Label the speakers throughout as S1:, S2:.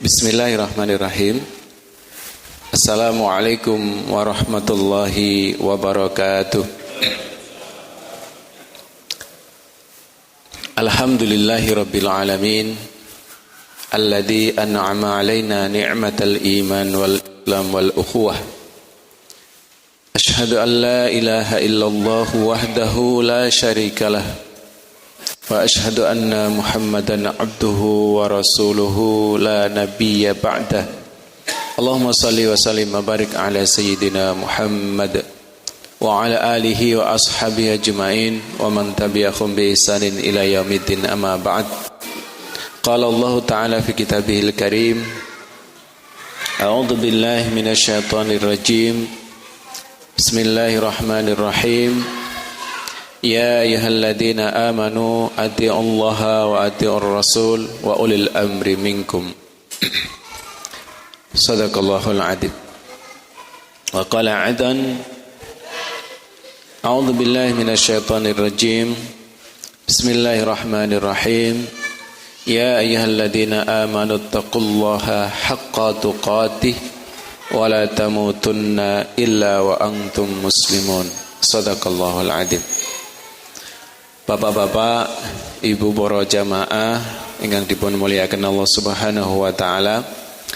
S1: Bismillahirrahmanirrahim. Assalamualaikum warahmatullahi wabarakatuh. Alhamdulillahi rabbil alamin, alladzi an'ama alaina ni'matal iman wal islam wal ukhuwah. Ashhadu an la ilaha illallah wahdahu la syarikalah, wa ashhadu anna Muhammadan abduhu wa rasuluhu la nabiyya ba'dah. Allahumma salli wa sallim wa barik ala sayyidina Muhammad wa ala alihi wa ashabihi ajma'in wa man tabi'ahum bi ihsanin ila yaumiddin, amma ba'd. Qala Allah ta'ala fi kitabihil karim, a'udzu billahi minasy syaithanir rajim. Bismillahirrahmanirrahim. Ya ayyuhalladzina amanu atti'ullaha wa atti'ur rasul wa ulil amri minkum. Sadaqallahul adzim. Wa qala aidan, a'udzu billahi minasy syaithanir rajim. Bismillahirrahmanirrahim. Ya ayyuhalladzina amanu taqullaha haqqa tuqatih wa la tamutunna illa wa antum muslimun. Sadaqallahul adzim. Bapak-bapak, ibu para jamaah ingkang dipun mulyakaken Allah Subhanahu wa taala,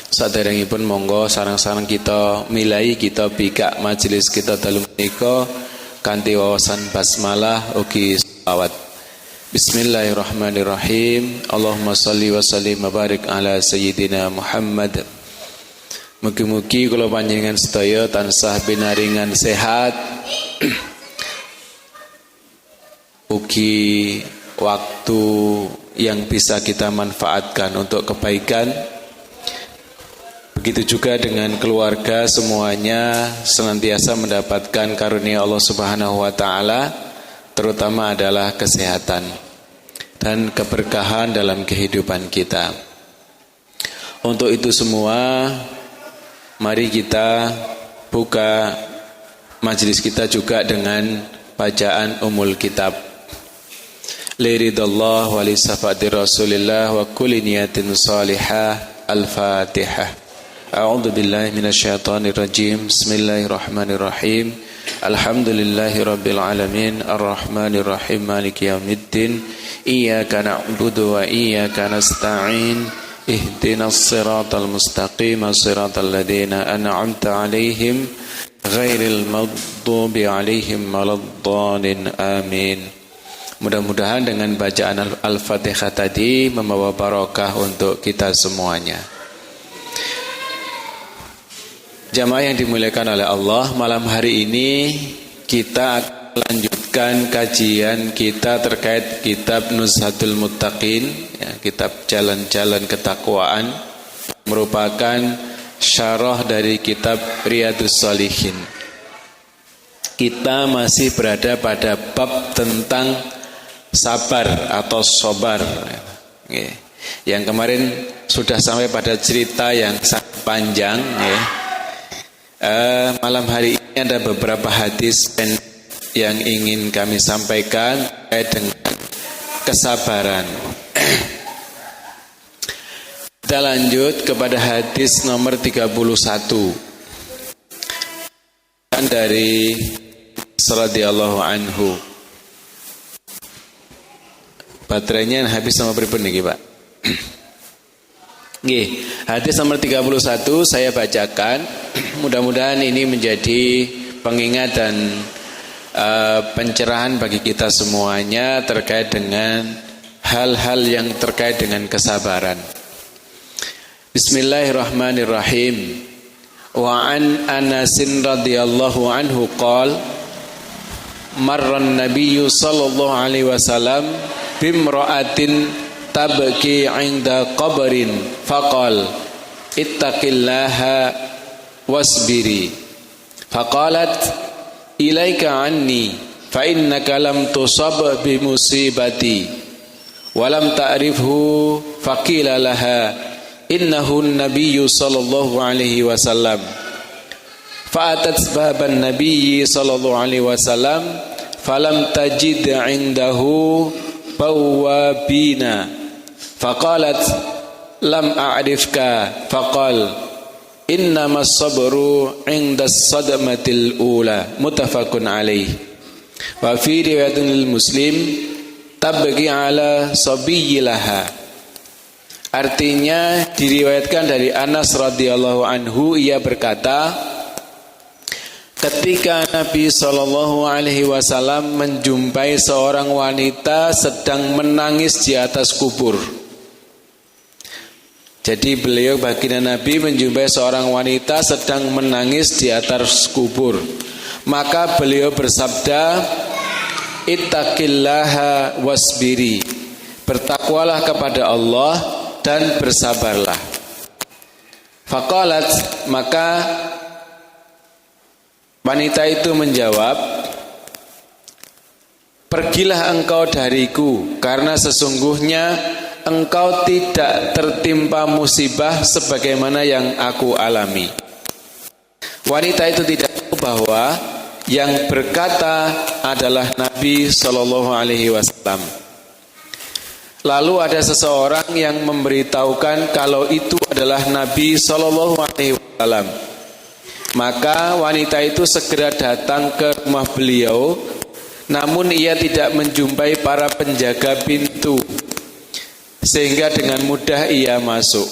S1: saderengipun monggo sareng-sareng kita milai kita bikak majelis kita dalu menika kanthi wawasan basmalah ugi shalawat. Bismillahirrahmanirrahim. Allahumma shalli wa sallim wa barik ala sayyidina Muhammad. Mugi-mugi kula panjenengan sedaya tansah pinaringan sehat, ugi waktu yang bisa kita manfaatkan untuk kebaikan. Begitu juga dengan keluarga, semuanya senantiasa mendapatkan karunia Allah Subhanahu wa taala, terutama adalah kesehatan dan keberkahan dalam kehidupan kita. Untuk itu semua, mari kita buka majelis kita juga dengan bacaan Ummul Kitab. Liridallah wa lisafati Rasulillah wa kulli niyatin salihah. Al-Fatihah. A'udzu billahi minasyaitonir rajim. Bismillahirrahmanirrahim. Alhamdulillahi rabbil alamin, arrahmanir rahim, maliki yaumiddin. Iyyaka na'budu wa iyyaka nasta'in. Ihdinas siratal mustaqim, siratal ladzina an'amta 'alaihim ghairil maghdubi 'alaihim waladdallin. Amin. Mudah-mudahan dengan bacaan Al-Fatihah tadi membawa barokah untuk kita semuanya. Jamaah yang dimuliakan oleh Allah, malam hari ini kita akan lanjutkan kajian kita terkait kitab Nuzhatul Muttaqin, ya, kitab jalan-jalan ketakwaan, merupakan syarah dari kitab Riyadhus Shalihin. Kita masih berada pada bab tentang sabar atau sobar, yang kemarin sudah sampai pada cerita yang sangat panjang, ya. Malam hari ini ada beberapa hadis yang ingin kami sampaikan terkait dengan kesabaran. Kita lanjut kepada hadis nomor 31 dari radhiyallahu anhu. Baterainya habis sama pripun niki, Pak? Nggih, hadis nomor 31 saya bacakan. Mudah-mudahan ini menjadi pengingat dan pencerahan bagi kita semuanya terkait dengan hal-hal yang terkait dengan kesabaran. Bismillahirrahmanirrahim. Wa an Anasin radhiyallahu anhu qala marran nabiyyu sallallahu alaihi wasallam bimra'atin tabki 'inda qabrin faqal ittaqillaha wasbiri faqalat ilaika anni fa innaka lam tusab bi musibati wa lam ta'rifhu faqila laha innahu an-nabiyyu sallallahu alaihi wasallam fa'atat baban nabiyyi sallallahu alaihi wasallam falam tajid 'indahu bawabina faqalat lam a'rifka faqal innamas sabru 'indas sadmatil ula muttafaqun alaih. Wa fi riwayatin lil Muslim tabghi ala sabiyilaha. Artinya diriwayatkan dari Anas radhiyallahu anhu, ia berkata, ketika Nabi SAW menjumpai seorang wanita sedang menangis di atas kubur. Jadi beliau baginda Nabi menjumpai seorang wanita sedang menangis di atas kubur. Maka beliau bersabda, ittaqillaha wasbiri, bertakwalah kepada Allah dan bersabarlah. Faqalat, maka wanita itu menjawab, pergilah engkau dariku, karena sesungguhnya engkau tidak tertimpa musibah sebagaimana yang aku alami. Wanita itu tidak tahu bahwa yang berkata adalah Nabi SAW. Lalu ada seseorang yang memberitahukan kalau itu adalah Nabi SAW. Maka wanita itu segera datang ke rumah beliau, namun ia tidak menjumpai para penjaga pintu, sehingga dengan mudah ia masuk.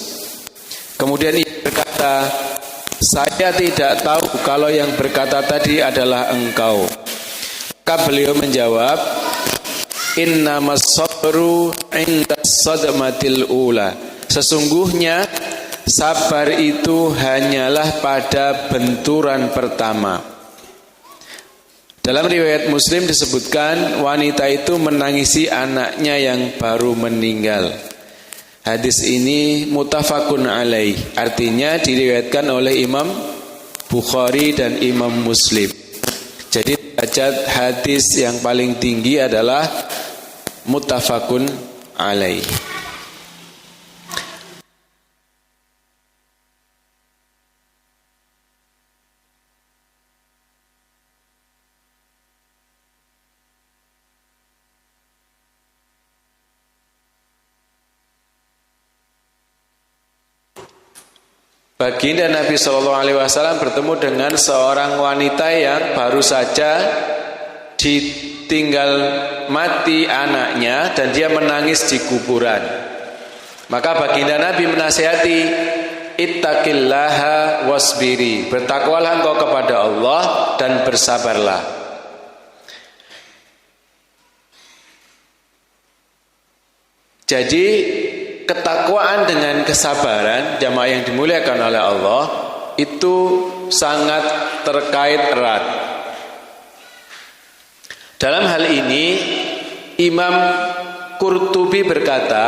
S1: Kemudian ia berkata, saya tidak tahu kalau yang berkata tadi adalah engkau. Maka beliau menjawab, innamas sabru 'indas sadmatil ula. Sesungguhnya sabar itu hanyalah pada benturan pertama. Dalam riwayat Muslim disebutkan wanita itu menangisi anaknya yang baru meninggal. Hadis ini muttafaqun alaih, artinya diriwayatkan oleh Imam Bukhari dan Imam Muslim. Jadi derajat hadis yang paling tinggi adalah muttafaqun alaih. Baginda Nabi SAW bertemu dengan seorang wanita yang baru saja ditinggal mati anaknya dan dia menangis di kuburan. Maka baginda Nabi menasihati, ittaqillaha wasbiri, bertakwalah engkau kepada Allah dan bersabarlah. Jadi ketakwaan dengan kesabaran, jamaah yang dimuliakan oleh Allah, itu sangat terkait erat. Dalam hal ini Imam Qurtubi berkata,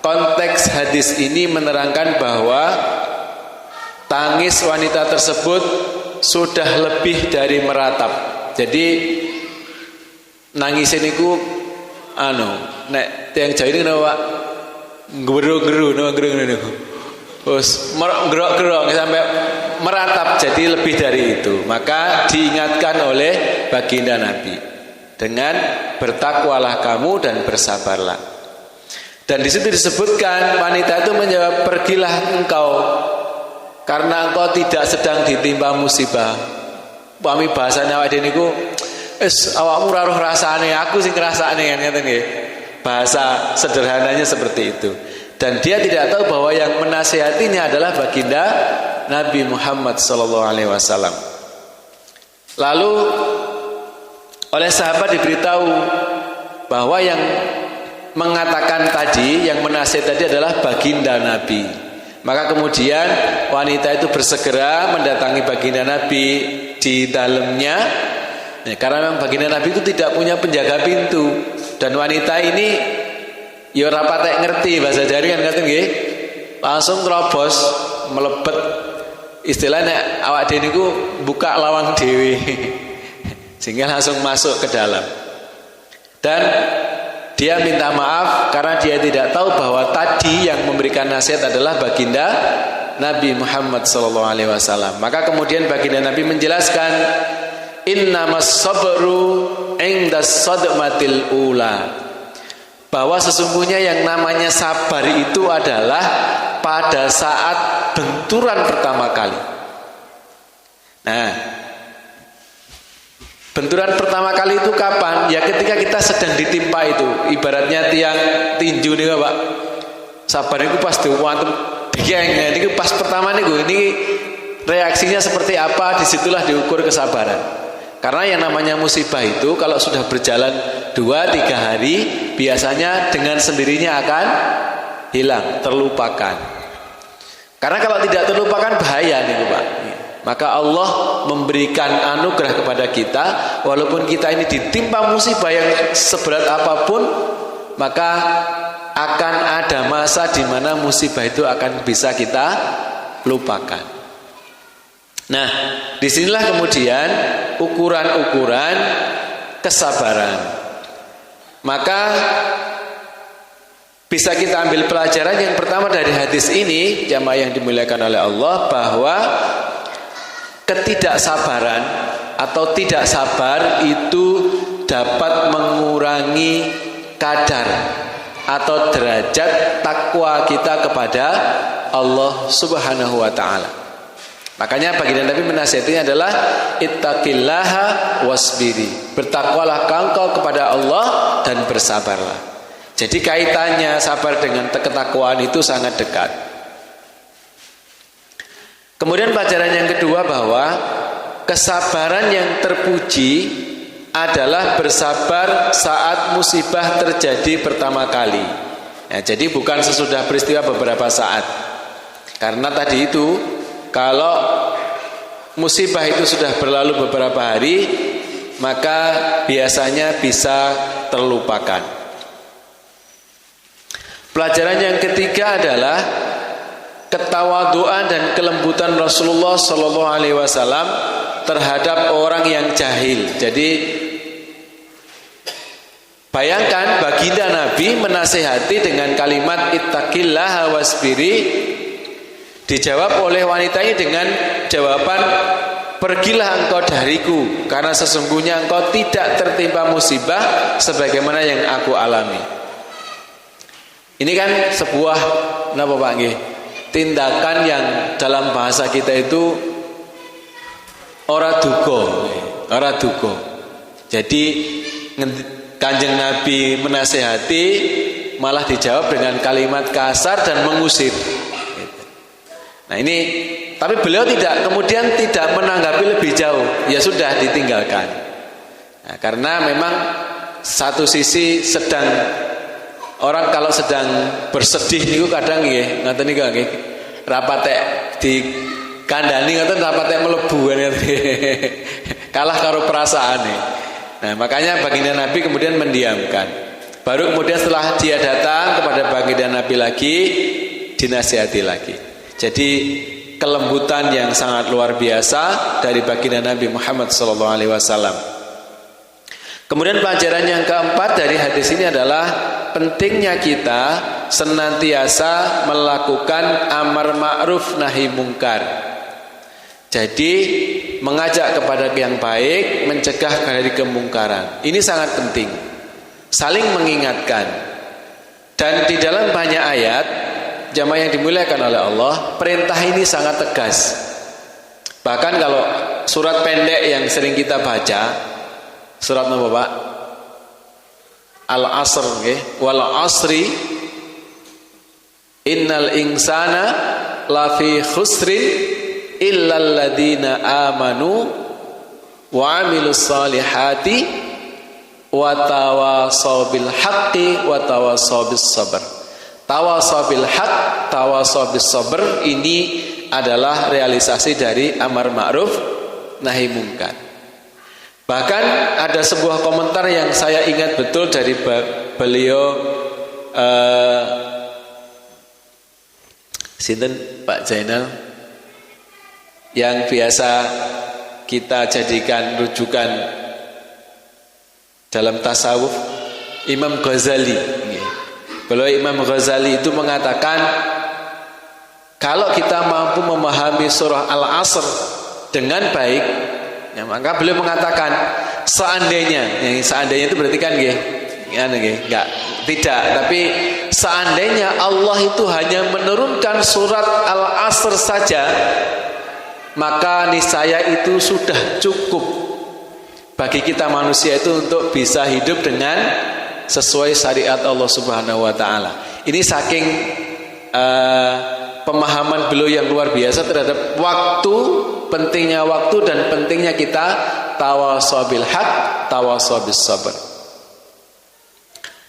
S1: konteks hadis ini menerangkan bahwa tangis wanita tersebut sudah lebih dari meratap. Jadi nangis ini ku nek yang jauh ini Pak, geru-geru, terus gerok-gerok sampai meratap, jadi lebih dari itu. Maka diingatkan oleh baginda Nabi dengan bertakwalah kamu dan bersabarlah. Dan di situ disebutkan wanita itu menjawab, pergilah engkau karena engkau tidak sedang ditimpa musibah. Pami bahasanya awak dene niku awakmu ora roh rasane, aku sing ngrasakne kan ngeten nggih. Bahasa sederhananya seperti itu. Dan dia tidak tahu bahwa yang menasihatinya adalah baginda Nabi Muhammad SAW. Lalu oleh sahabat diberitahu bahwa yang mengatakan tadi, yang menasihati tadi adalah baginda Nabi. Maka kemudian wanita itu bersegera mendatangi baginda Nabi di dalamnya. Nah, karena memang baginda Nabi itu tidak punya penjaga pintu. Dan wanita ini ya ora patek ngerti bahasa Jawa kan ngaten nggih. Langsung terobos melebet, istilahnya awak dhewe niku buka lawang dhewe. Sehingga langsung masuk ke dalam. Dan dia minta maaf karena dia tidak tahu bahwa tadi yang memberikan nasihat adalah baginda Nabi Muhammad SAW. Maka kemudian baginda Nabi menjelaskan, innamas sabru 'indas sadmatil ula. bahwa sesungguhnya yang namanya sabar itu adalah pada saat benturan pertama kali. Nah, benturan pertama kali itu kapan? Ya ketika kita sedang ditimpa itu. Ibaratnya tiang tinju nih Pak. Sabar itu pas diwantem digeng. Ini pas pertama nih ini reaksinya seperti apa? Disitulah diukur kesabaran. Karena yang namanya musibah itu kalau sudah berjalan 2-3 hari biasanya dengan sendirinya akan hilang, terlupakan. Karena kalau tidak terlupakan bahaya nih Pak. Maka Allah memberikan anugerah kepada kita, walaupun kita ini ditimpa musibah yang seberat apapun, maka akan ada masa di mana musibah itu akan bisa kita lupakan. Nah, disinilah kemudian ukuran-ukuran kesabaran. Maka bisa kita ambil pelajaran yang pertama dari hadis ini, jamaah yang dimuliakan oleh Allah, bahwa ketidaksabaran atau tidak sabar itu dapat mengurangi kadar atau derajat takwa kita kepada Allah Subhanahu wa taala. Makanya baginda Nabi menasihatinya adalah ittaqillaha wasbiri. Bertakwalah engkau kepada Allah dan bersabarlah. Jadi kaitannya sabar dengan ketakwaan itu sangat dekat. Kemudian pelajaran yang kedua bahwa kesabaran yang terpuji adalah bersabar saat musibah terjadi pertama kali. Ya, jadi bukan sesudah peristiwa beberapa saat. Karena tadi itu kalau musibah itu sudah berlalu beberapa hari, maka biasanya bisa terlupakan. Pelajaran yang ketiga adalah ketawaduan dan kelembutan Rasulullah Shallallahu Alaihi Wasallam terhadap orang yang jahil. Jadi bayangkan baginda Nabi menasihati dengan kalimat ittaqillaha wasbiri, dijawab oleh wanita ini dengan jawaban pergilah engkau dariku karena sesungguhnya engkau tidak tertimpa musibah sebagaimana yang aku alami. Ini kan sebuah napa Pak nggih? Tindakan yang dalam bahasa kita itu ora duga. Jadi Kanjeng Nabi menasehati malah dijawab dengan kalimat kasar dan mengusir. Nah ini, tapi beliau kemudian tidak menanggapi lebih jauh. Ya sudah ditinggalkan. Nah, karena memang satu sisi orang kalau sedang bersedih niku kadang nggih, ngoten niku nggih. Rapatek di kandhani ngoten rapatek mlebu kalah karo perasaane. Nah, makanya baginda Nabi kemudian mendiamkan. Baru kemudian setelah dia datang kepada baginda Nabi lagi, dinasihati lagi. Jadi kelembutan yang sangat luar biasa dari baginda Nabi Muhammad SAW. Kemudian pelajaran yang keempat dari hadis ini adalah pentingnya kita senantiasa melakukan amar ma'ruf nahi mungkar. Jadi mengajak kepada yang baik, mencegah dari kemungkaran. Ini sangat penting. Saling mengingatkan. Dan di dalam banyak ayat, jamaah yang dimuliakan oleh Allah, perintah ini sangat tegas. Bahkan kalau surat pendek yang sering kita baca, surat apa Pak? Al-Asr nggih, wal asri innal insana lafi khusrin illal ladzina amanu wa amilus solihati wa tawasaw bil haqqi wa tawasaw bis sabr. Tawasaw bil haqq, tawasaw bis sabr ini adalah realisasi dari amar ma'ruf nahi mungkar. Bahkan ada sebuah komentar yang saya ingat betul dari beliau sinten Pak Zainal yang biasa kita jadikan rujukan dalam tasawuf, Imam Ghazali. Kalau Imam Ghazali itu mengatakan kalau kita mampu memahami surah Al-Asr dengan baik, ya, maka beliau mengatakan seandainya itu berarti kan Enggak, tidak. Tapi seandainya Allah itu hanya menurunkan surat Al-Asr saja, maka niscaya itu sudah cukup bagi kita manusia itu untuk bisa hidup dengan sesuai syariat Allah Subhanahu wa taala. Ini saking pemahaman beliau yang luar biasa terhadap waktu, pentingnya waktu dan pentingnya kita tawasaw bil haq, tawasaw bis sabr.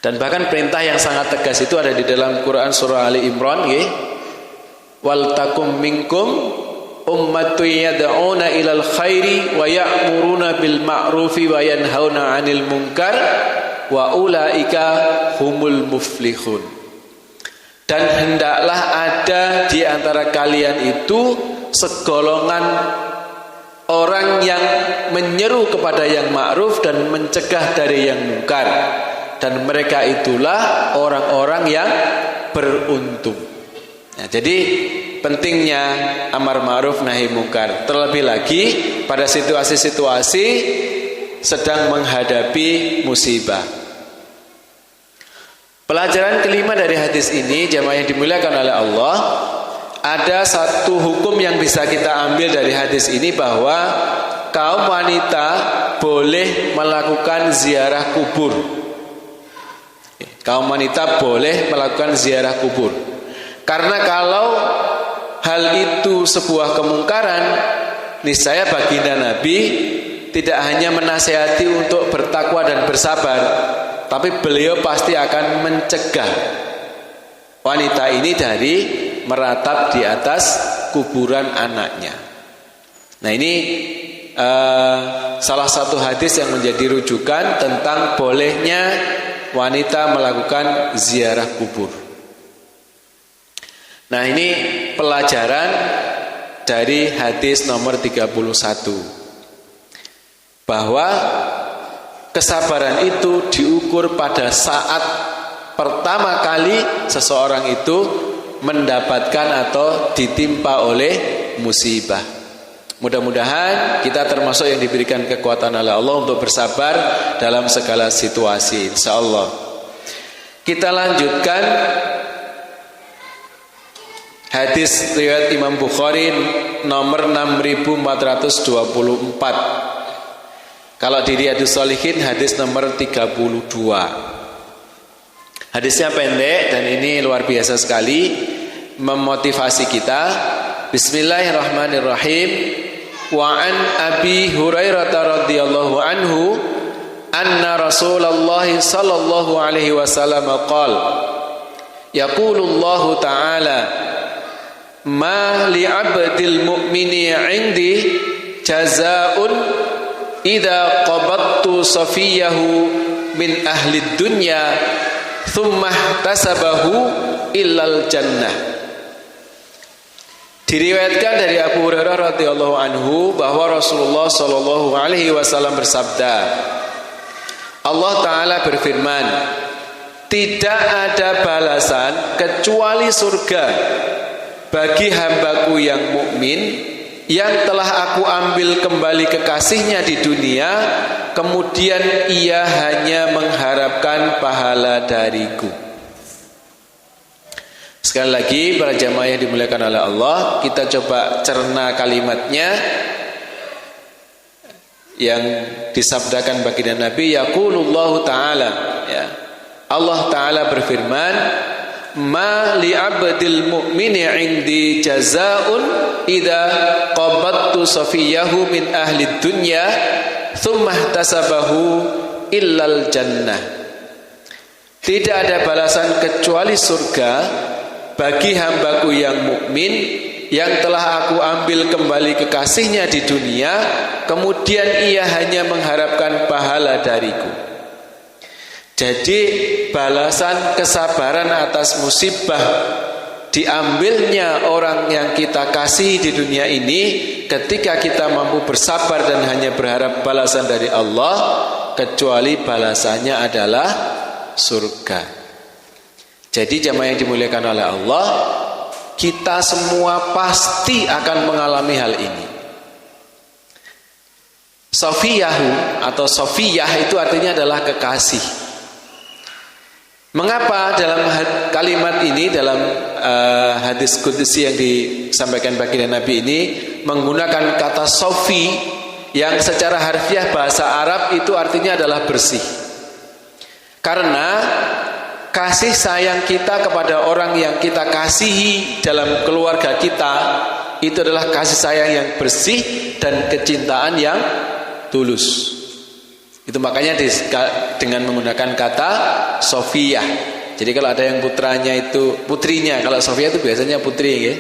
S1: Dan bahkan perintah yang sangat tegas itu ada di dalam Quran surah Ali Imran, nggih. Wal takum minkum ummatun yad'una ilal khairi wa ya'muruna bil ma'rufi wa yanhauna 'anil munkar wa ulaika humul muflihun. Dan hendaklah ada di antara kalian itu segolongan orang yang menyeru kepada yang ma'ruf dan mencegah dari yang munkar. Dan mereka itulah orang-orang yang beruntung. Nah, jadi pentingnya amar ma'ruf nahi munkar. Terlebih lagi pada situasi-situasi sedang menghadapi musibah. Pelajaran kelima dari hadis ini, jamaah yang dimuliakan oleh Allah, ada satu hukum yang bisa kita ambil dari hadis ini, bahwa kaum wanita boleh melakukan ziarah kubur. Kaum wanita boleh melakukan ziarah kubur. Karena kalau hal itu sebuah kemungkaran, niscaya baginda Nabi tidak hanya menasihati untuk bertakwa dan bersabar, tapi beliau pasti akan mencegah wanita ini dari meratap di atas kuburan anaknya. Nah, ini salah satu hadis yang menjadi rujukan tentang bolehnya wanita melakukan ziarah kubur. Nah, ini pelajaran dari hadis nomor 31, bahwa kesabaran itu diukur pada saat pertama kali seseorang itu mendapatkan atau ditimpa oleh musibah. Mudah-mudahan kita termasuk yang diberikan kekuatan oleh Allah untuk bersabar dalam segala situasi, insyaallah. Kita lanjutkan hadis riwayat Imam Bukhari nomor 6424. Kalau di Riyadhus Shalihin hadis nomor 32. Hadisnya pendek dan ini luar biasa sekali, memotivasi kita. Bismillahirrahmanirrahim. Wa an Abi Hurairah radhiyallahu anhu anna Rasulullah sallallahu alaihi wasallam qala yaqulullahu ta'ala ma li 'abdil mu'mini 'indi jazaa'un idza qabattu safiyahu min ahli dunya thumma ihtasabahu illal jannah. Diriwayatkan dari Abu Hurairah radhiyallahu anhu bahwa Rasulullah sallallahu alaihi wasallam bersabda, Allah taala berfirman, tidak ada balasan kecuali surga bagi hambaku yang mukmin yang telah aku ambil kembali kekasihnya di dunia, kemudian ia hanya mengharapkan pahala dariku. Sekali lagi, para jamaah yang dimuliakan oleh Allah, kita coba cerna kalimatnya yang disabdakan baginda Nabi. Yaqulullahu ta'ala, ya. Allah ta'ala berfirman, ma li 'abdil mu'mini 'indi jazaa'un idza qabattu safiyahu min ahli dunya thumma ihtasabahu illal jannah. Tidak ada balasan kecuali surga bagi hambaku yang mukmin yang telah aku ambil kembali kekasihnya di dunia, kemudian ia hanya mengharapkan pahala dariku. Jadi balasan kesabaran atas musibah diambilnya orang yang kita kasih di dunia ini, ketika kita mampu bersabar dan hanya berharap balasan dari Allah, kecuali balasannya adalah surga. Jadi jamaah yang dimuliakan oleh Allah, kita semua pasti akan mengalami hal ini. Sofiyahu atau Sofiyah itu artinya adalah kekasih. Mengapa dalam kalimat ini, dalam hadis qudsi yang disampaikan baginda Nabi ini menggunakan kata sofi yang secara harfiah bahasa Arab itu artinya adalah bersih. Karena kasih sayang kita kepada orang yang kita kasihi dalam keluarga kita itu adalah kasih sayang yang bersih dan kecintaan yang tulus. Itu makanya dengan menggunakan kata Sofiyah. Jadi kalau ada yang putrinya, kalau Sofiyah itu biasanya putri ya.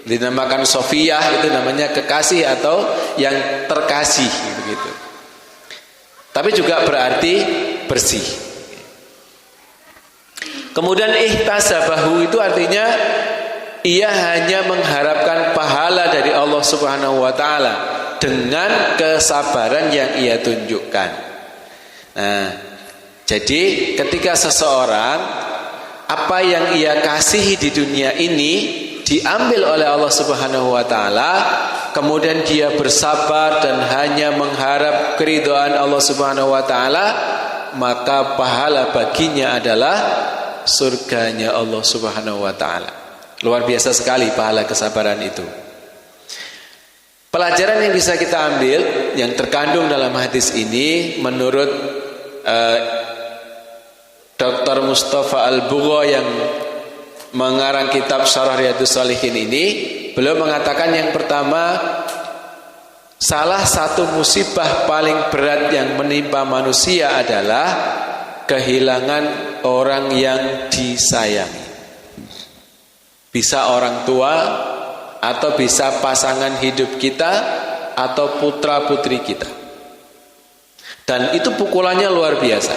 S1: Dinamakan Sofiyah itu namanya kekasih atau yang terkasih begitu. Tapi juga berarti bersih. Kemudian ihtasabahu itu artinya ia hanya mengharapkan pahala dari Allah Subhanahu wa taala dengan kesabaran yang ia tunjukkan. Nah, jadi ketika seseorang apa yang ia kasihi di dunia ini diambil oleh Allah Subhanahu wa taala, kemudian dia bersabar dan hanya mengharap keridhaan Allah Subhanahu wa taala, maka pahala baginya adalah surganya Allah Subhanahu wa taala. Luar biasa sekali pahala kesabaran itu. Pelajaran yang bisa kita ambil yang terkandung dalam hadis ini menurut Dr. Mustafa Al-Bugha yang mengarang kitab Syarah Riyadhus Shalihin ini, beliau mengatakan yang pertama, salah satu musibah paling berat yang menimpa manusia adalah kehilangan orang yang disayangi. Bisa orang tua, atau bisa pasangan hidup kita, atau putra putri kita. Dan itu pukulannya luar biasa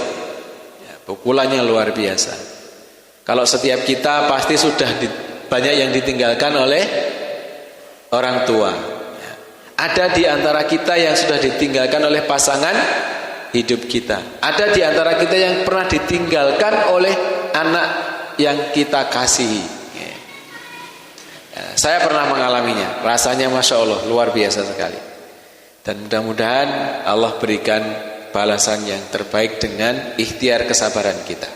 S1: ya, pukulannya luar biasa. Kalau setiap kita pasti sudah banyak yang ditinggalkan oleh orang tua ya. Ada di antara kita yang sudah ditinggalkan oleh pasangan hidup kita. Ada di antara kita yang pernah ditinggalkan oleh anak yang kita kasihi ya. Saya pernah mengalaminya. Rasanya Masya Allah luar biasa sekali. Dan mudah-mudahan Allah berikan balasan yang terbaik dengan ikhtiar kesabaran kita.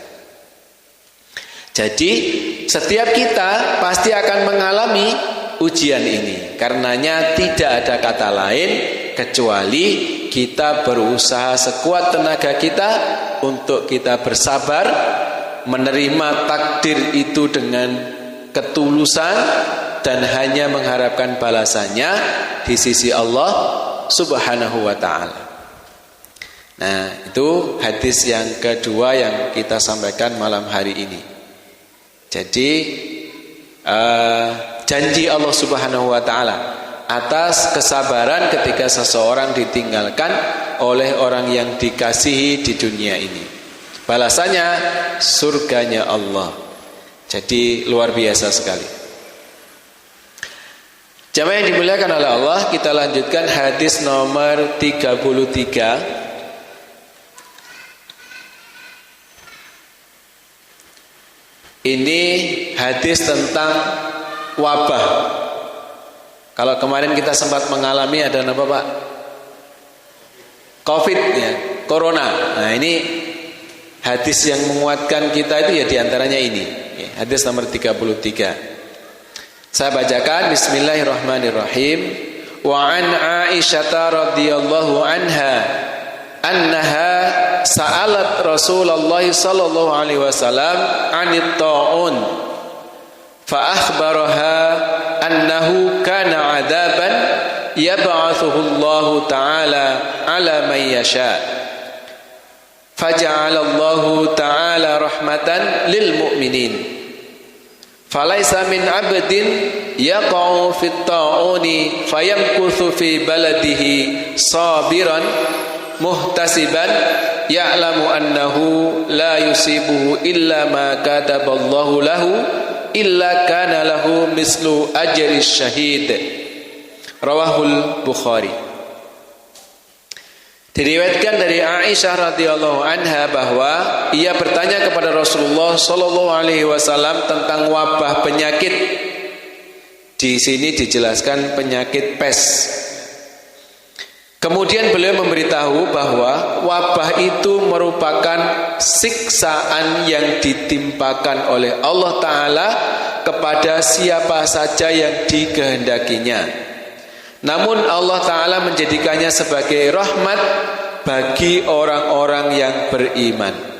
S1: Jadi setiap kita pasti akan mengalami ujian ini. Karenanya tidak ada kata lain kecuali kita berusaha sekuat tenaga kita untuk kita bersabar, menerima takdir itu dengan ketulusan dan hanya mengharapkan balasannya di sisi Allah Subhanahu wa taala. Nah, itu hadis yang kedua yang kita sampaikan malam hari ini. Jadi janji Allah Subhanahu wa taala atas kesabaran ketika seseorang ditinggalkan oleh orang yang dikasihi di dunia ini. Balasannya surganya Allah. Jadi luar biasa sekali. Jamaah yang dimuliakan oleh Allah, kita lanjutkan hadis nomor 33. Ini hadis tentang wabah. Kalau kemarin kita sempat mengalami ada apa Pak? Covid ya, Corona. Nah ini hadis yang menguatkan kita itu ya diantaranya ini ya, hadis nomor 33. Saya bacakan. Bismillahirrahmanirrahim. Wa an Aisyah radhiyallahu anha annaha sa'alat Rasulullah sallallahu alaihi wasallam 'anit ta'un fa akhbaraha annahu kana 'adaban yab'athuhu Allah ta'ala 'ala man yasha' faja'ala Allah ta'ala rahmatan lil mu'minin falaysa min 'abdin yaqa'u fit ta'uni fayamkuthu fi baladihi sabiran muhtasiban ya'lamu annahu la yusibuhu illa ma kataballahu lahu illa kana lahu mislu ajri syahid. Rawahul Bukhari. Diriwayatkan dari Aisyah radhiyallahu anha bahwa ia bertanya kepada Rasulullah sallallahu alaihi wasallam tentang wabah penyakit. Di sini dijelaskan penyakit pes. Kemudian beliau memberitahu bahwa wabah itu merupakan siksaan yang ditimpakan oleh Allah Ta'ala kepada siapa saja yang dikehendakinya. Namun Allah Ta'ala menjadikannya sebagai rahmat bagi orang-orang yang beriman.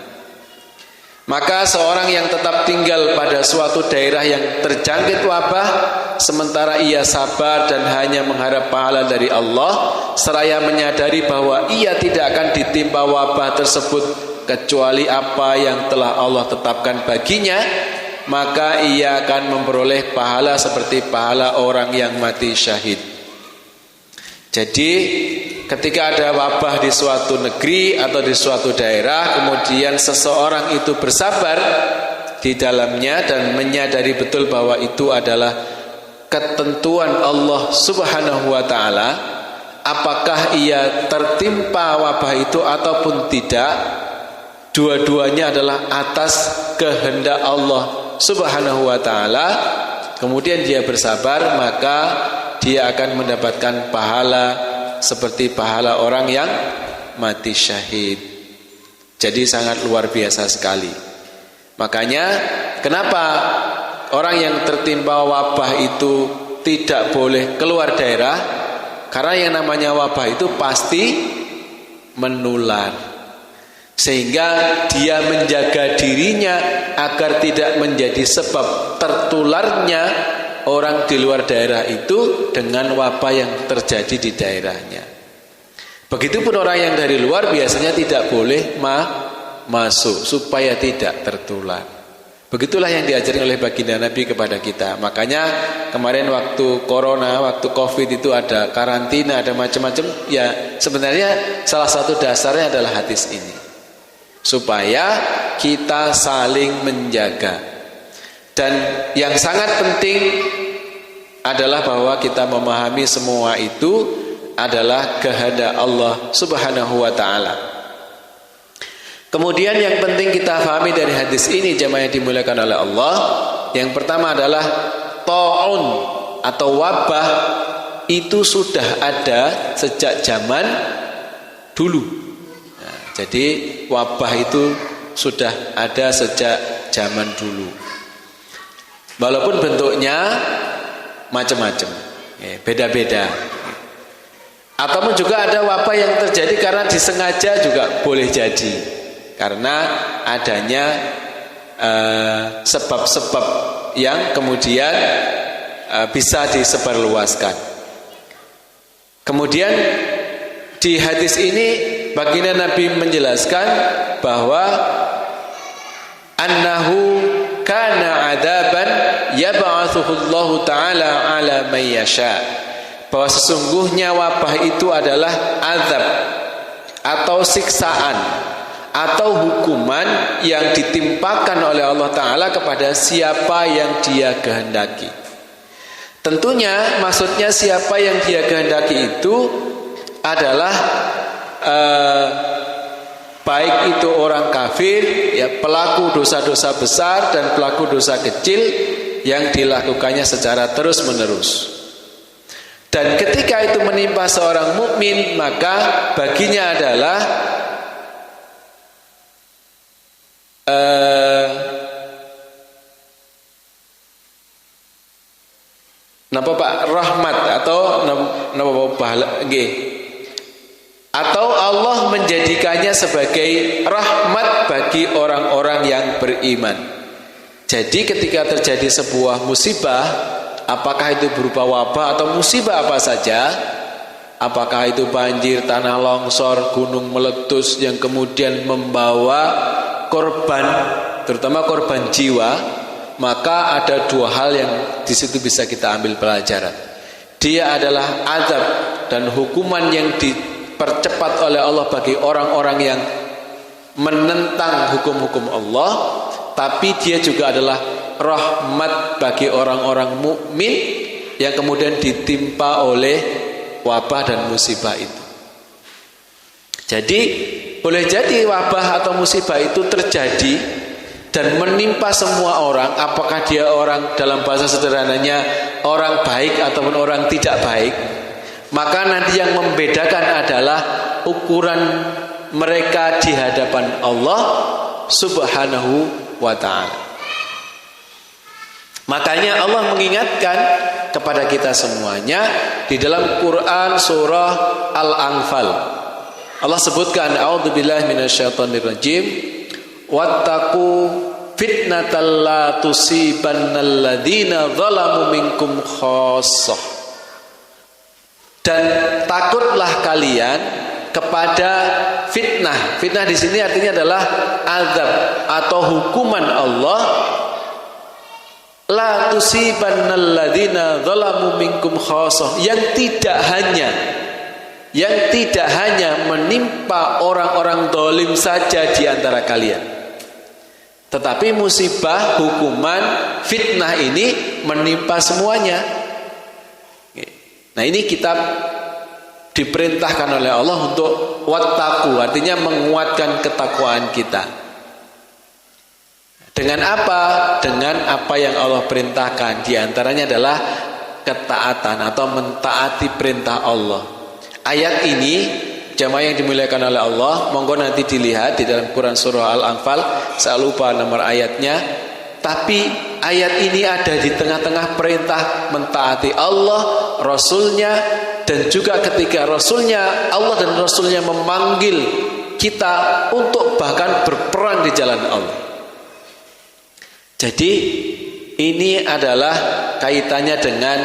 S1: Maka seorang yang tetap tinggal pada suatu daerah yang terjangkit wabah, sementara ia sabar dan hanya mengharap pahala dari Allah, seraya menyadari bahwa ia tidak akan ditimpa wabah tersebut kecuali apa yang telah Allah tetapkan baginya, maka ia akan memperoleh pahala seperti pahala orang yang mati syahid. Jadi ketika ada wabah di suatu negeri atau di suatu daerah, kemudian seseorang itu bersabar di dalamnya dan menyadari betul bahwa itu adalah ketentuan Allah Subhanahu wa Ta'ala, apakah ia tertimpa wabah itu ataupun tidak, dua-duanya adalah atas kehendak Allah Subhanahu wa Ta'ala. Kemudian dia bersabar, maka dia akan mendapatkan pahala seperti pahala orang yang mati syahid. Jadi sangat luar biasa sekali. Makanya kenapa orang yang tertimpa wabah itu tidak boleh keluar daerah? Karena yang namanya wabah itu pasti menular. Sehingga dia menjaga dirinya agar tidak menjadi sebab tertularnya orang di luar daerah itu dengan wabah yang terjadi di daerahnya. Begitupun orang yang dari luar biasanya tidak boleh masuk supaya tidak tertular. Begitulah yang diajarkan oleh baginda Nabi kepada kita. Makanya kemarin waktu corona, waktu covid itu ada karantina, ada macam-macam. Ya sebenarnya salah satu dasarnya adalah hadis ini, supaya kita saling menjaga. Dan yang sangat penting adalah bahwa kita memahami semua itu adalah kehendak Allah Subhanahu wa Ta'ala. Kemudian yang penting kita pahami dari hadis ini, jemaah yang dimuliakan oleh Allah, yang pertama adalah ta'un atau wabah itu sudah ada sejak zaman dulu. Nah, jadi wabah itu sudah ada sejak zaman dulu. Walaupun bentuknya macam-macam, beda-beda. Ataupun juga ada wabah yang terjadi karena disengaja juga boleh jadi, karena adanya sebab-sebab yang kemudian bisa disebarluaskan. Kemudian di hadis ini baginda Nabi menjelaskan bahwa annahu kana adaban yab'atsuhu Allah Ta'ala ala man yasha, bahwa sesungguhnya wabah itu adalah azab atau siksaan atau hukuman yang ditimpakan oleh Allah Ta'ala kepada siapa yang dia kehendaki. Tentunya maksudnya siapa yang dia kehendaki itu adalah baik itu orang kafir, ya, pelaku dosa-dosa besar dan pelaku dosa kecil yang dilakukannya secara terus-menerus. Dan ketika itu menimpa seorang mukmin, maka baginya adalah napa Pak, rahmat atau napa pahala nggih, atau Allah menjadikannya sebagai rahmat bagi orang-orang yang beriman. Jadi ketika terjadi sebuah musibah, apakah itu berupa wabah atau musibah apa saja, apakah itu banjir, tanah longsor, gunung meletus yang kemudian membawa korban, terutama korban jiwa, maka ada dua hal yang di situ bisa kita ambil pelajaran. Dia adalah azab dan hukuman yang dipercepat oleh Allah bagi orang-orang yang menentang hukum-hukum Allah, tapi dia juga adalah rahmat bagi orang-orang mukmin yang kemudian ditimpa oleh wabah dan musibah itu. Jadi boleh jadi wabah atau musibah itu terjadi dan menimpa semua orang, apakah dia orang, dalam bahasa sederhananya, orang baik ataupun orang tidak baik, Maka nanti yang membedakan adalah ukuran mereka di hadapan Allah Subhanahu wa ta'ala. Makanya Allah mengingatkan kepada kita semuanya di dalam Quran surah Al-Anfal. Allah sebutkan, a'udzubillahi minasyaitonirrajim, wattaqu fitnatal la tusibannal ladzina zalamu minkum khassah. Dan takutlah kalian kepada fitnah. Fitnah di sini artinya adalah azab atau hukuman Allah. La tusibannal ladzina zalamu minkum khassah, yang tidak hanya menimpa orang-orang zalim saja di antara kalian, tetapi musibah, hukuman, fitnah ini menimpa semuanya. Nah, ini kita diperintahkan oleh Allah untuk wattaqu, artinya menguatkan ketakwaan kita. Dengan apa? Dengan apa yang Allah perintahkan. Di antaranya adalah ketaatan atau mentaati perintah Allah. Ayat ini, jamaah yang dimuliakan oleh Allah, monggo nanti dilihat di dalam Quran surah Al-Anfal. Saya lupa nomor ayatnya. Tapi ayat ini ada di tengah-tengah perintah mentaati Allah, Rasulnya, dan juga ketika Rasulnya, Allah dan Rasulnya memanggil kita untuk bahkan berperang di jalan Allah. Jadi ini adalah kaitannya dengan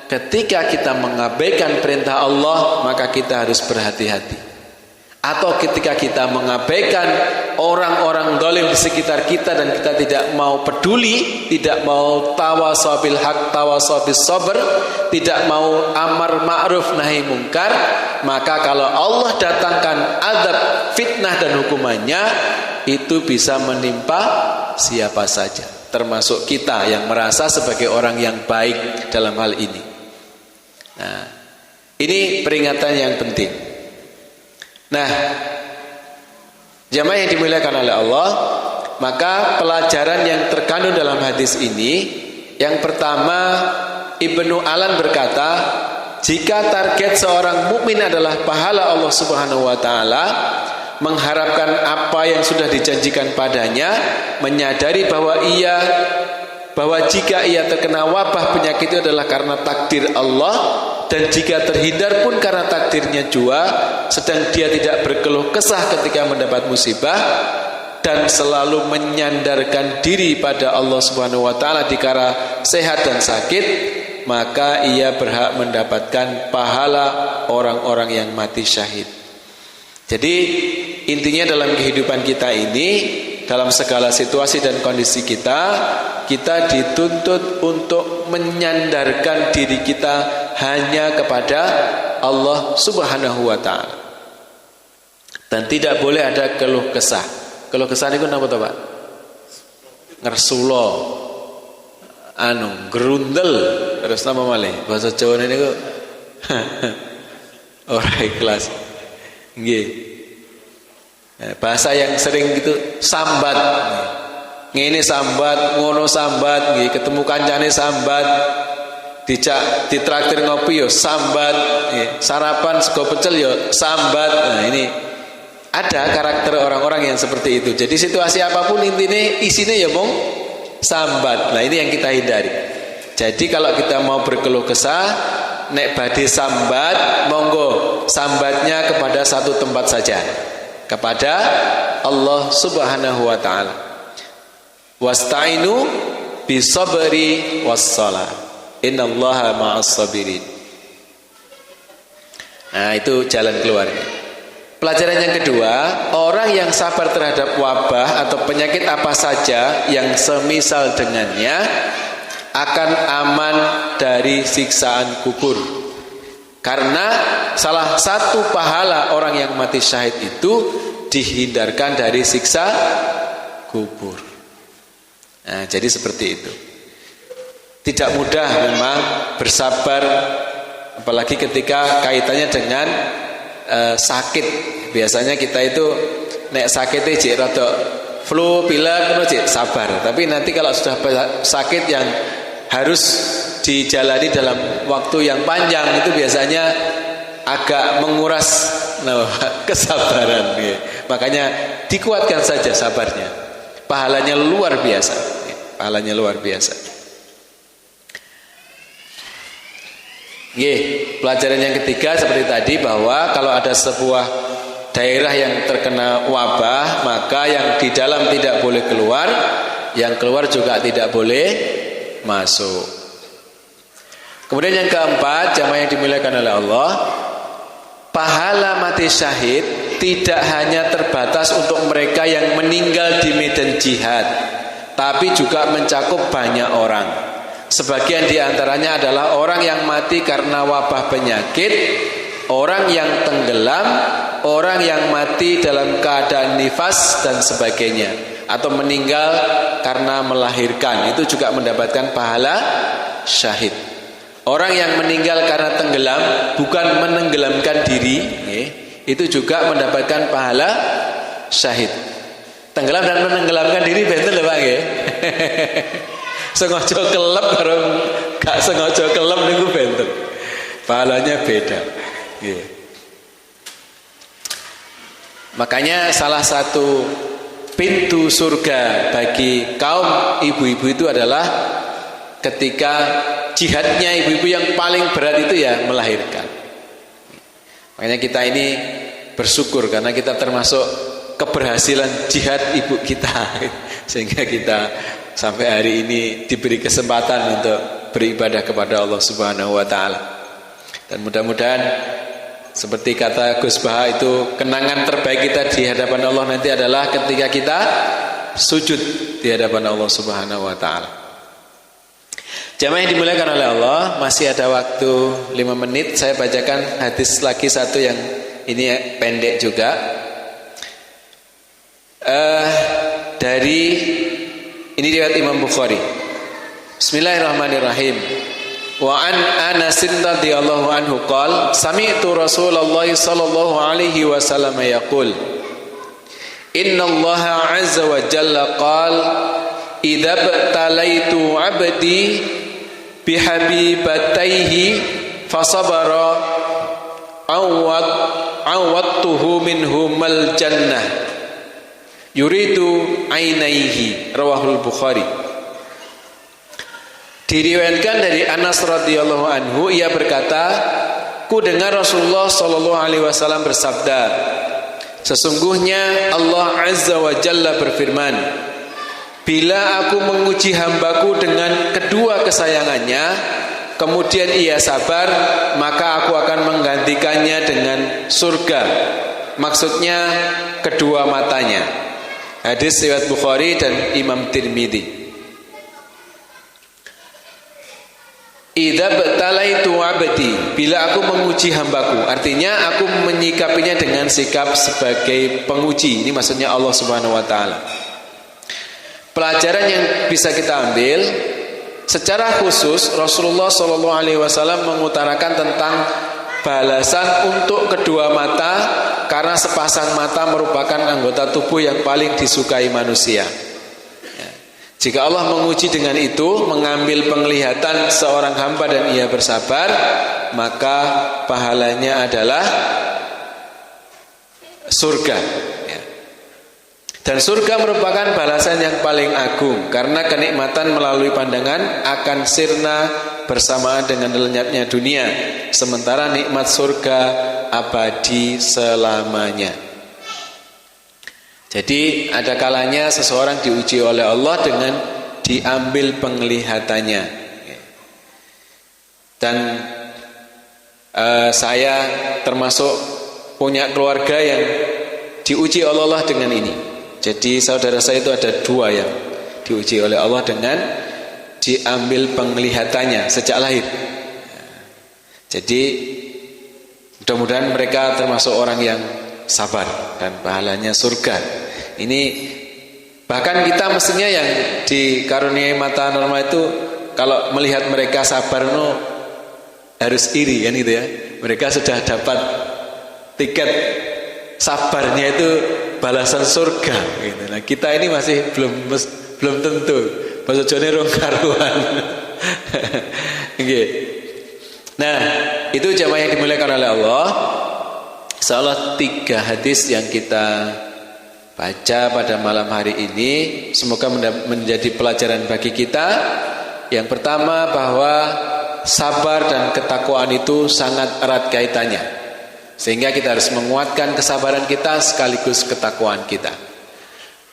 S1: ketika kita mengabaikan perintah Allah, maka kita harus berhati-hati. Atau ketika kita mengabaikan orang-orang zalim di sekitar kita dan kita tidak mau peduli, tidak mau tawasabil haq, tawasabil sabr, tidak mau amar ma'ruf nahi mungkar, maka kalau Allah datangkan azab, fitnah dan hukumannya, itu bisa menimpa siapa saja, termasuk kita yang merasa sebagai orang yang baik dalam hal ini. Nah, ini peringatan yang penting. Nah, jamaah yang dimuliakan oleh Allah, maka pelajaran yang terkandung dalam hadis ini, yang pertama, Ibnu Alan berkata, jika target seorang mukmin adalah pahala Allah Subhanahu wa taala, mengharapkan apa yang sudah dijanjikan padanya, menyadari bahwa jika ia terkena wabah penyakit itu adalah karena takdir Allah, dan jika terhindar pun karena takdirnya jua, sedang dia tidak berkeluh kesah ketika mendapat musibah, dan selalu menyandarkan diri pada Allah Subhanahu wa taala dikala sehat dan sakit, maka ia berhak mendapatkan pahala orang-orang yang mati syahid. Jadi intinya dalam kehidupan kita ini, dalam segala situasi dan kondisi kita dituntut untuk menyandarkan diri kita hanya kepada Allah Subhanahu wa ta'ala. Dan tidak boleh ada keluh kesah. Keluh kesah itu apa Pak? Ngersulo, gerundel, terus nama malih. Bahasa Jawa ini kok ora ikhlas. Nggih. Bahasa yang sering gitu, sambat. Ngene sambat, ngono sambat, nggih, ketemu kancane sambat. Ditraktir ngopi yo sambat, nggih. Sarapan sego pecel yo sambat. Nah, ini ada karakter orang-orang yang seperti itu. Jadi situasi apapun intinya isinya ya mong sambat. Nah, ini yang kita hindari. Jadi kalau kita mau berkeluh kesah, nek badhe sambat, monggo sambatnya kepada satu tempat saja, kepada Allah Subhanahu wa taala. Wasta'inu bisabri wassalah. Innallaha ma'as sabirin. Nah, itu jalan keluarnya. Pelajaran yang kedua, orang yang sabar terhadap wabah atau penyakit apa saja yang semisal dengannya akan aman dari siksaan kubur. Karena salah satu pahala orang yang mati syahid itu dihindarkan dari siksa kubur. Nah, jadi seperti itu. Tidak mudah memang bersabar, apalagi ketika kaitannya dengan sakit. Biasanya kita itu nek sakitnya jek rada flu, pilek, jek sabar. Tapi nanti kalau sudah sakit yang harus dijalani dalam waktu yang panjang, itu biasanya agak menguras kesabaran. Makanya dikuatkan saja sabarnya. Pahalanya luar biasa. Pahalanya luar biasa. Pelajaran yang ketiga seperti tadi, bahwa kalau ada sebuah daerah yang terkena wabah, maka yang di dalam tidak boleh keluar, yang keluar juga tidak boleh masuk. Kemudian yang keempat, jamaah yang dimuliakan oleh Allah, pahala mati syahid tidak hanya terbatas untuk mereka yang meninggal di medan jihad, tapi juga mencakup banyak orang. Sebagian diantaranya adalah orang yang mati karena wabah penyakit, orang yang tenggelam, orang yang mati dalam keadaan nifas dan sebagainya, atau meninggal karena melahirkan, itu juga mendapatkan pahala syahid. Orang yang meninggal karena tenggelam, bukan menenggelamkan diri, itu juga mendapatkan pahala syahid. Tenggelam dan menenggelamkan diri benten lho Pak nggih. Sengaja kelep karo gak sengaja kelep niku benten. Pahalanya beda. Nggih. Makanya salah satu pintu surga bagi kaum ibu-ibu itu adalah ketika jihadnya ibu-ibu yang paling berat itu ya melahirkan. Makanya kita ini bersyukur karena kita termasuk keberhasilan jihad ibu kita, sehingga kita sampai hari ini diberi kesempatan untuk beribadah kepada Allah Subhanahu wa taala. Dan mudah-mudahan seperti kata Gus Baha itu, kenangan terbaik kita di hadapan Allah nanti adalah ketika kita sujud di hadapan Allah Subhanahu wa taala. Jamaah yang dimuliakan oleh Allah, masih ada waktu 5 menit. Saya bacakan hadis lagi satu yang ini pendek juga. Dari ini riwayat Imam Bukhari. Bismillahirrahmanirrahim. Wa an Anas radhiyallahu anhu qala sami'tu Rasulullah sallallahu alaihi wasallam yaqul Inna Allah azza wa jalla qala idza btalaitu 'abdi bihabibataihi fasabara awattuhu minhumal jannah yuridu ainaihi, rawahul Bukhari. Diriwayatkan dari Anas radhiyallahu anhu, ia berkata, ku dengar Rasulullah sallallahu alaihi wasallam bersabda, sesungguhnya Allah azza wa jalla berfirman, bila aku menguji hambaku dengan kedua kesayangannya, kemudian ia sabar, maka aku akan menggantikannya dengan surga. Maksudnya kedua matanya. Hadis riwayat Bukhari dan Imam Tirmidzi. Idza btalaitu 'abdi, bila aku menguji hambaku, artinya aku menyikapinya dengan sikap sebagai penguji. Ini maksudnya Allah Subhanahu wa taala. Pelajaran yang bisa kita ambil, secara khusus Rasulullah sallallahu alaihi wasallam mengutarakan tentang balasan untuk kedua mata, karena sepasang mata merupakan anggota tubuh yang paling disukai manusia. Jika Allah menguji dengan itu, mengambil penglihatan seorang hamba dan ia bersabar, maka pahalanya adalah surga. Dan surga merupakan balasan yang paling agung, karena kenikmatan melalui pandangan akan sirna bersamaan dengan lenyapnya dunia, sementara nikmat surga abadi selamanya. Jadi ada kalanya seseorang diuji oleh Allah dengan diambil penglihatannya. Dan saya termasuk punya keluarga yang diuji oleh Allah dengan ini. Jadi saudara saya itu ada 2 yang diuji oleh Allah dengan diambil penglihatannya sejak lahir. Jadi mudah-mudahan mereka termasuk orang yang sabar dan pahalanya surga. Ini bahkan kita mestinya yang dikaruniai mata normal itu, kalau melihat mereka sabar harus iri kan gitu ya. Mereka sudah dapat tiket sabarnya itu balasan surga gitu. Nah, kita ini masih belum tentu. Bahasa Jone rong karuan. Nggih. Nah, itu jamaah yang dimuliakan oleh Allah, insyaallah 3 hadis yang kita baca pada malam hari ini semoga menjadi pelajaran bagi kita. Yang pertama, bahwa sabar dan ketakwaan itu sangat erat kaitannya, sehingga kita harus menguatkan kesabaran kita sekaligus ketakwaan kita.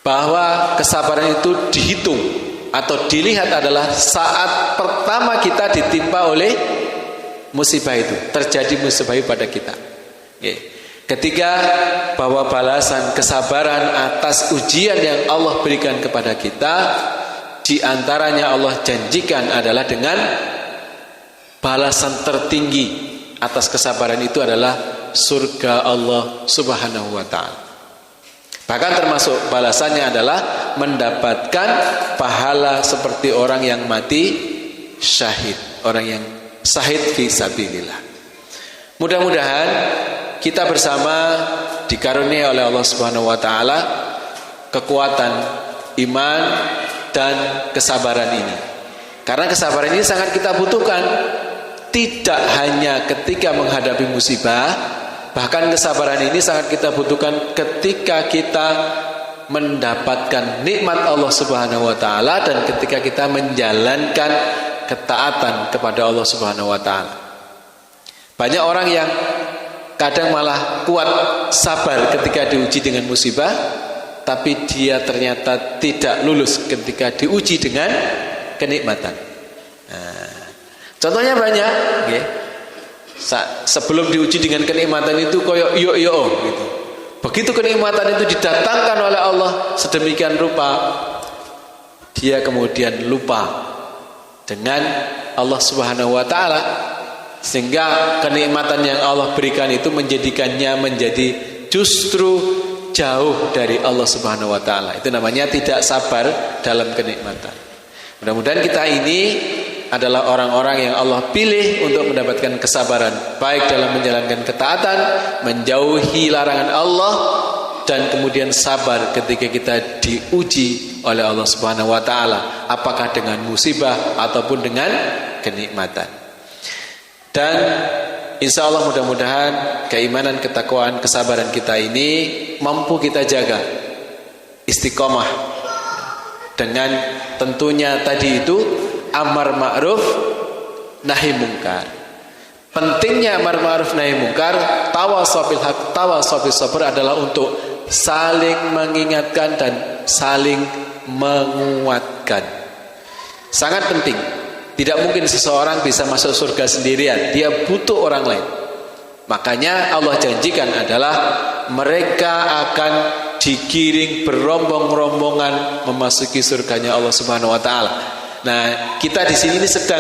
S1: Bahwa kesabaran itu dihitung atau dilihat adalah saat pertama kita ditimpa oleh musibah itu, terjadi musibah itu pada kita. Ketiga, bahwa balasan kesabaran atas ujian yang Allah berikan kepada kita, di antaranya Allah janjikan adalah dengan balasan tertinggi atas kesabaran itu adalah surga Allah Subhanahu wa ta'ala. Bahkan termasuk balasannya adalah mendapatkan pahala seperti orang yang mati syahid, orang yang syahid fi sabilillah. Mudah-mudahan kita bersama dikaruniai oleh Allah Subhanahu wa taala kekuatan iman dan kesabaran ini. Karena kesabaran ini sangat kita butuhkan, tidak hanya ketika menghadapi musibah, bahkan kesabaran ini sangat kita butuhkan ketika kita mendapatkan nikmat Allah Subhanahu wa taala dan ketika kita menjalankan ketaatan kepada Allah Subhanahu wa taala. Banyak orang yang kadang malah kuat sabar ketika diuji dengan musibah, tapi dia ternyata tidak lulus ketika diuji dengan kenikmatan. Contohnya banyak, sebelum diuji dengan kenikmatan itu koyok yo gitu. Begitu kenikmatan itu didatangkan oleh Allah sedemikian rupa, dia kemudian lupa dengan Allah Subhanahu wa taala, sehingga kenikmatan yang Allah berikan itu menjadikannya menjadi justru jauh dari Allah Subhanahu wa taala. Itu namanya tidak sabar dalam kenikmatan. Mudah-mudahan kita ini adalah orang-orang yang Allah pilih untuk mendapatkan kesabaran, baik dalam menjalankan ketaatan, menjauhi larangan Allah, dan kemudian sabar ketika kita diuji oleh Allah Subhanahu wa taala, apakah dengan musibah ataupun dengan kenikmatan. Dan insya Allah mudah-mudahan keimanan, ketakwaan, kesabaran kita ini mampu kita jaga istiqomah dengan tentunya tadi itu amar ma'ruf nahi mungkar. Pentingnya amar ma'ruf nahi mungkar, tawasaw bil haq, tawasaw bis sabr adalah untuk saling mengingatkan dan saling menguatkan. Sangat penting. Tidak mungkin seseorang bisa masuk surga sendirian, dia butuh orang lain. Makanya Allah janjikan adalah mereka akan digiring berombong-rombongan memasuki surganya Allah Subhanahu wa taala. Nah, kita di sini sedang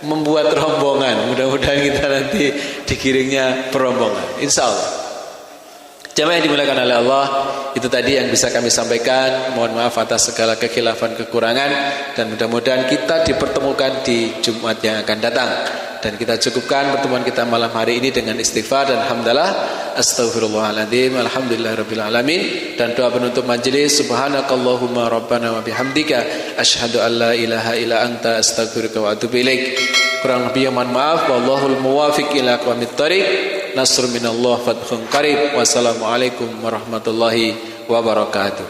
S1: membuat rombongan. Mudah-mudahan kita nanti digiringnya berombongan, insyaallah. Jamaah yang dimuliakan oleh Allah, itu tadi yang bisa kami sampaikan. Mohon maaf atas segala kekhilafan, kekurangan, dan mudah-mudahan kita dipertemukan di Jumat yang akan datang. Dan kita cukupkan pertemuan kita malam hari ini dengan istighfar dan hamdalah, astaghfirullahaladzim, alhamdulillahirabbil alamin, dan doa penutup majelis, subhanakallahumma rabbana wa bihamdika asyhadu an la ilaha illa anta astaghfiruka wa atubu ilaik. Kurang lebih mohon maaf, wallahul muwafiq ila aqwamit thoriq. Nasr minallah fathun qarib. Wassalamualaikum warahmatullahi wabarakatuh.